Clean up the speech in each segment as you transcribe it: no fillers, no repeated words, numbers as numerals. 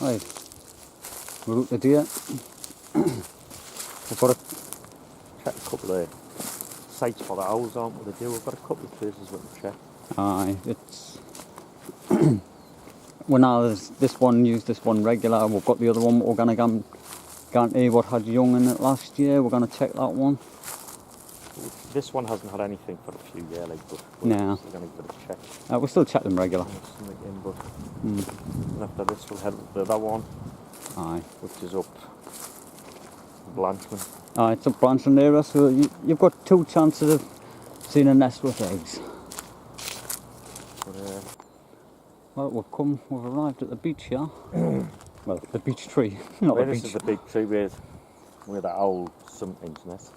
Right, we're out the deer. We've got a Check a couple of sites for the owls, aren't we? We've got a couple of places we can check. aye, it's when I was this one, use this one regular. We've got the other one we're gonna guarantee what had young in it last year. We're gonna check that one. This one hasn't had anything for a few years, like, but No. we're going to give it a check. We'll still check them regular. And after this, we'll head to the other one, Aye. which is up Blanchman. Aye, it's up Blanchman area, so you've got 2 chances of seeing a nest with eggs. But, well, we've arrived at the beach here. Well, the beach tree, not the beach. This is the big tree where the owl sometimes nest.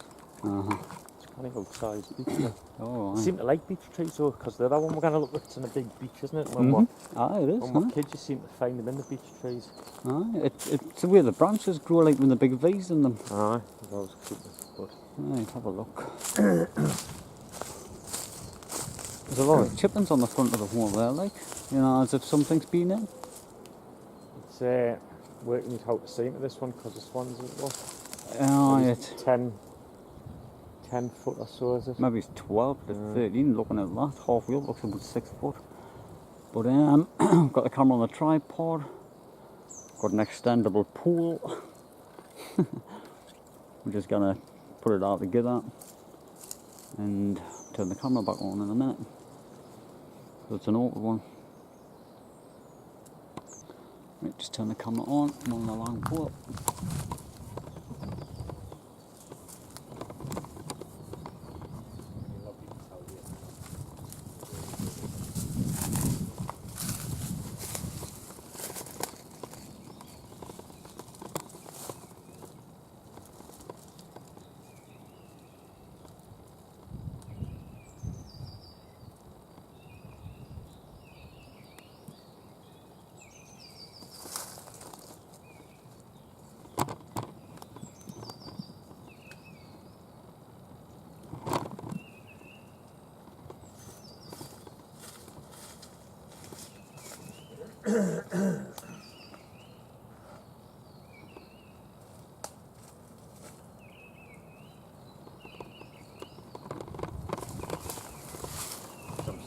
It's kind of outside beach tree. Oh, I seem to like beach trees though, because the other one we're going to look at is in a big beach, isn't it? When it is. when we're kids, you seem to find them in the beach trees. Aye, it's the way the branches grow, like with the big V's in them. Aye, those cute. But Right, have a look. There's a lot of chippings on the front of the wall there, like, you know, as if something's been in. it's working out how to see into this one, because this one's It's 10 foot or so, is it? maybe it's 12 to 13. Looking at that, half wheel looks about 6 foot. But got the camera on the tripod. Got an extendable pool. We're just gonna put it all together and turn the camera back on in a minute. So it's an old one. Right, just turn the camera on. I'm on the long pole.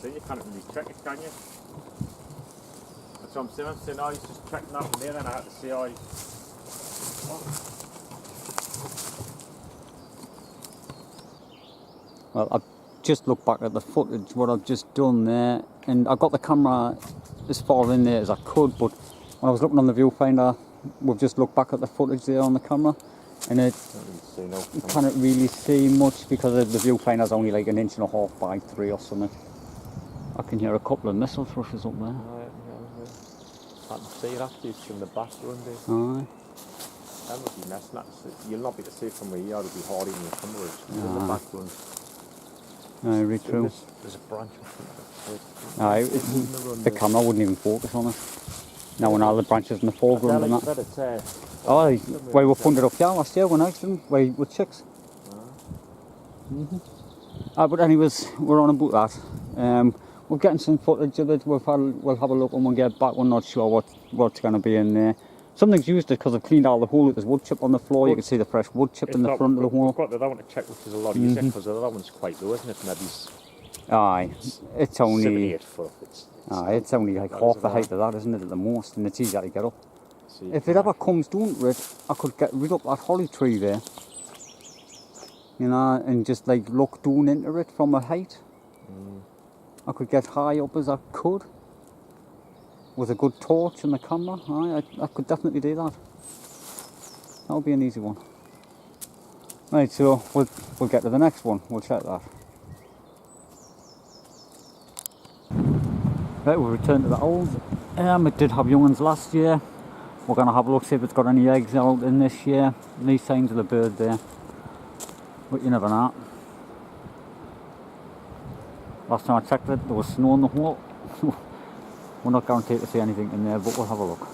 You can't really check it, can you? That's what I'm saying. I was just checking that from there, and I had to say, Well, I've just looked back at the footage, what I've just done there, and I got the camera as far in there as I could, but when I was looking on the viewfinder, we've just looked back at the footage there on the camera, and you can't really see much because the viewfinder's only like 1.5 inches by 3 or something. I can hear a couple of missile thrushes up there. I can see it actually from the background there. Aye. That would be nesting. You'll not be able to see it from where you are, it'll be hard in your camera. In the background. Aye, really true. There's a branch in front of it. Aye, the camera wouldn't even focus on it. Now when all the branches in the foreground and that. Oh, we were funded up here last year when I was with chicks. But anyways, we're on about that. We're getting some footage of it. We'll have a look when we get back. We're not sure what's going to be in there. Something's used it because I've cleaned all the hole. There's wood chip on the floor. You can see the fresh wood chip in the front of the hole. We've got the other one to check, which is a lot easier because the other one's quite low, isn't it? Maybe aye, it's only 78 foot. It's only like half the height of that, isn't it, at the most, and it's easier to get up. If it ever comes down to it, I could get rid of that holly tree there, you know, and just like look down into it from a height. I could get high up as I could with a good torch and the camera. Aye, I could definitely do that. That would be an easy one. Right, so we'll get to the next one. We'll check that. Right, we'll return to the owls. It did have young ones last year. We're going to have a look, see if it's got any eggs out in this year. These signs of the bird there. But you never know. Last time I checked it, there was snow in the hole. We're not guaranteed to see anything in there, but we'll have a look.